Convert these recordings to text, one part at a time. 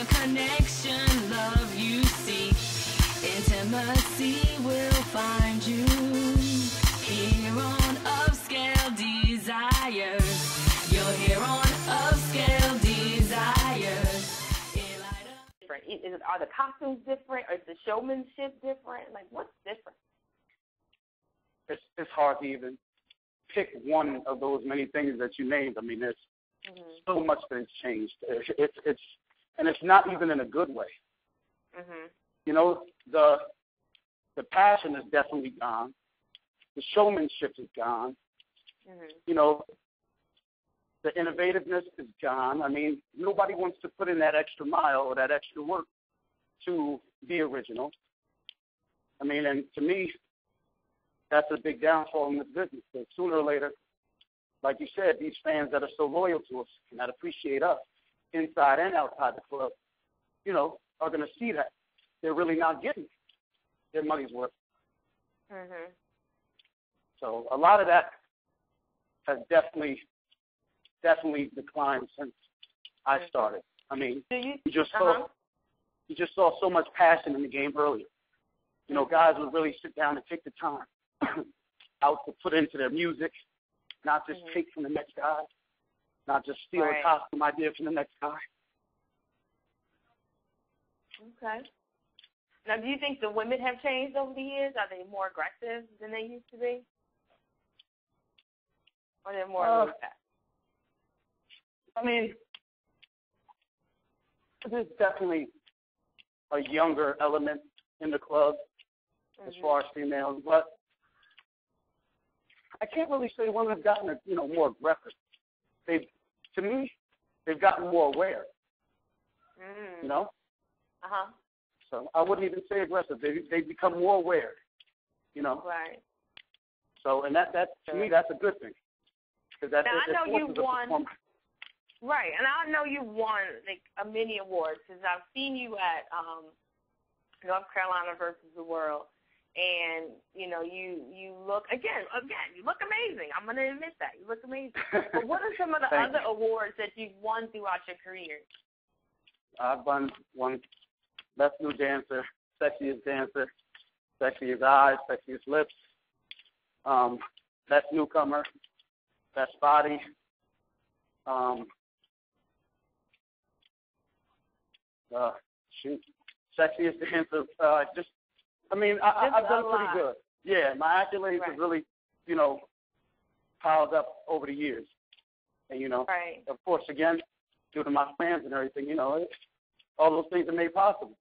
a connection, love you seek. Intimacy will find you here on Upscale Desires. You're here on Upscale Desires. Are the costumes different? Or is the showmanship different? Like, what's different? It's hard to even pick one of those many things that you named. I mean, there's so much that's changed. It's not even in a good way. You know, the passion is definitely gone. The showmanship is gone. You know, the innovativeness is gone. I mean, nobody wants to put in that extra mile or that extra work to be original. I mean, and to me, that's a big downfall in this business. Because sooner or later, like you said, these fans that are so loyal to us and that appreciate us inside and outside the club, you know, are going to see that they're really not getting their money's worth. So a lot of that has definitely declined since I started. I mean, you just saw so much passion in the game earlier. You know, guys would really sit down and take the time out to put into their music, not just take from the next guy, not just steal a costume idea from the next guy. Okay. Now, do you think the women have changed over the years? Are they more aggressive than they used to be? Or they're more laid back? I mean, there's definitely a younger element in the club as far as females, but I can't really say women have gotten, more aggressive. To me, they've gotten more aware. You know? So I wouldn't even say aggressive. They've become more aware. You know? Right. So, and that to me, that's a good thing. Because now, I know you won. Right, and I know you won like a many awards because I've seen you at North Carolina versus the World, and you look again you look amazing. I'm gonna admit that you look amazing. But what are some of the other awards that you've won throughout your career? I've won Best New Dancer, Sexiest Dancer, Sexiest Eyes, Sexiest Lips, Best Newcomer, Best Body. Sexiest dancer. I've done pretty good. Yeah, my accolades have really, piled up over the years. And, of course, again, due to my fans and everything, all those things are made possible.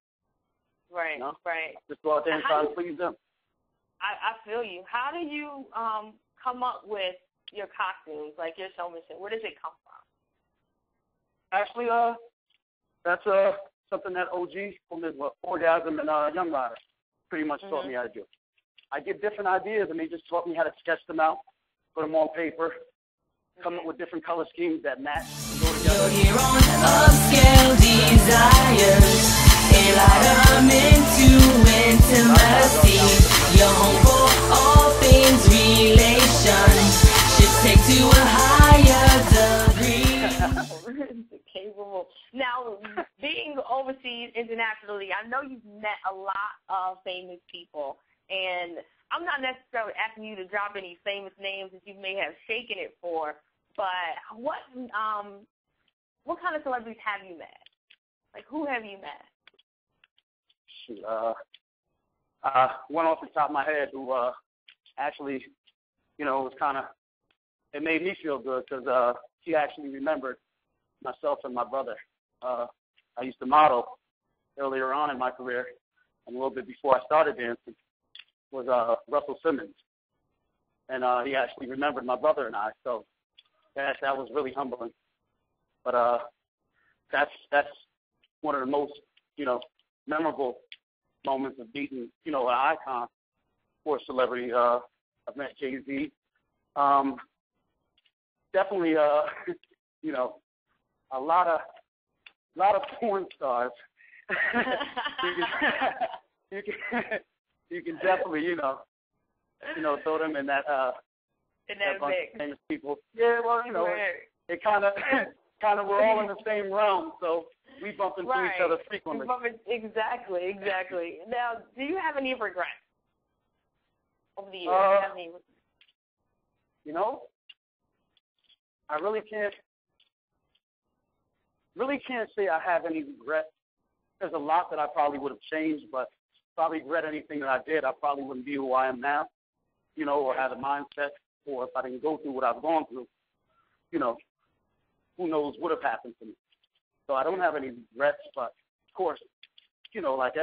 Right, right. Just go out there and try to please them. I feel you. How do you come up with your costumes, like your showmanship? Where does it come from? Actually, that's something that OG from his Orgasm and Young Rider pretty much taught me how to do. I get different ideas, and they just taught me how to sketch them out, put them on paper, come up with different color schemes that match and go together. You're here on Upscale Desires, a light into intimacy. You're home for all things relationships, take to a higher degree. Capable. Now, being overseas internationally, I know you've met a lot of famous people, and I'm not necessarily asking you to drop any famous names that you may have shaken it for, but what kind of celebrities have you met? Like, who have you met? Shoot, one off the top of my head who actually, was kind of, it made me feel good because he actually remembered myself and my brother. I used to model earlier on in my career, and a little bit before I started dancing, was Russell Simmons. And he actually remembered my brother and I, so that was really humbling. But that's one of the most, memorable moments of meeting, an icon for a celebrity. I've met Jay-Z. Definitely, a lot of porn stars. you can definitely, throw them in that bunch of famous people. Yeah, well, it kind of kind of we're all in the same realm, so we bump into each other frequently. Exactly. Now, do you have any regrets over the years? You know, I really can't say I have any regrets. There's a lot that I probably would have changed, but if I regret anything that I did, I probably wouldn't be who I am now, you know, or have a mindset, or if I didn't go through what I've gone through, you know, who knows what would have happened to me. So I don't have any regrets, but of course, you know, like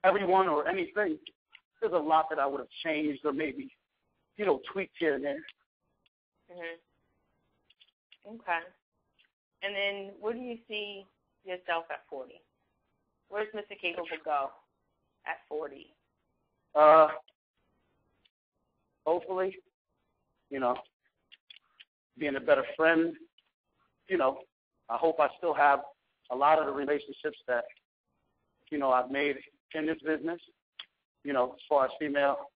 everyone or anything, there's a lot that I would have changed or maybe, you know, tweaked here and there. Okay. And then where do you see yourself at 40? Where does Mr. Capable go at 40? Hopefully, you know, being a better friend, you know, I hope I still have a lot of the relationships that, you know, I've made in this business, you know, as far as female,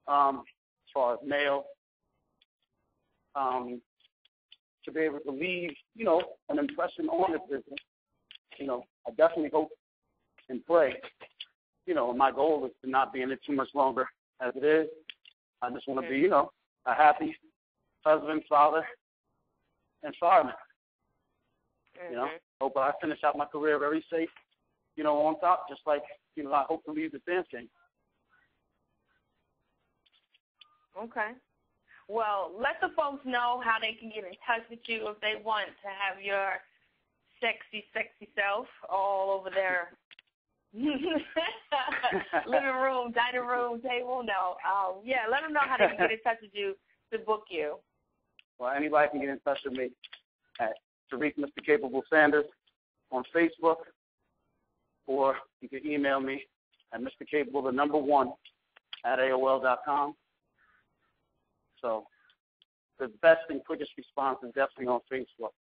as far as male, to be able to leave, you know, an impression on this business. You know, I definitely hope and pray, you know, my goal is to not be in it too much longer as it is. I just want to be, you know, a happy husband, father, and fireman. You know, hope I finish out my career very safe, you know, on top, just like, you know, I hope to leave the dance game. Okay. Well, let the folks know how they can get in touch with you if they want to have your sexy self all over their living room, dining room, table. No. Yeah, let them know how they can get in touch with you to book you. Well, anybody can get in touch with me at Tariq Mr. Capable Sanders on Facebook, or you can email me at MrCapable1 at AOL.com. So the best and quickest response is definitely on Facebook,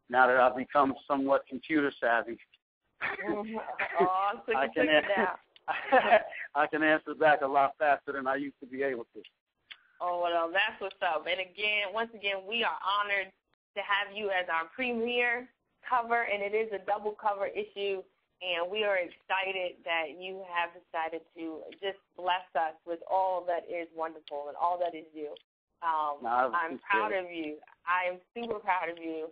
now that I've become somewhat computer savvy. I can answer back a lot faster than I used to be able to. Oh, well, that's what's up. And again, once again, we are honored to have you as our premier cover, and it is a double cover issue. And we are excited that you have decided to just bless us with all that is wonderful and all that is you. I'm proud of you. I am super proud of you.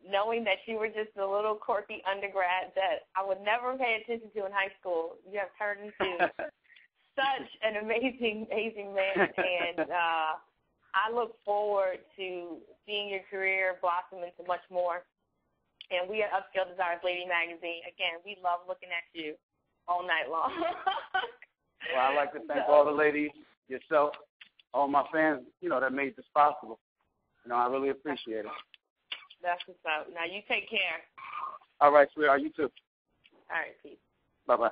Knowing that you were just a little quirky undergrad that I would never pay attention to in high school, you have turned into such an amazing man. And I look forward to seeing your career blossom into much more. And we at Upscale Desires Lady Magazine, again, we love looking at you all night long. Well, I'd like to thank all the ladies, yourself, all my fans, you know, that made this possible. You know, I really appreciate it. That's what's up. Now, you take care. All right, sweetheart. You too. All right, peace. Bye-bye.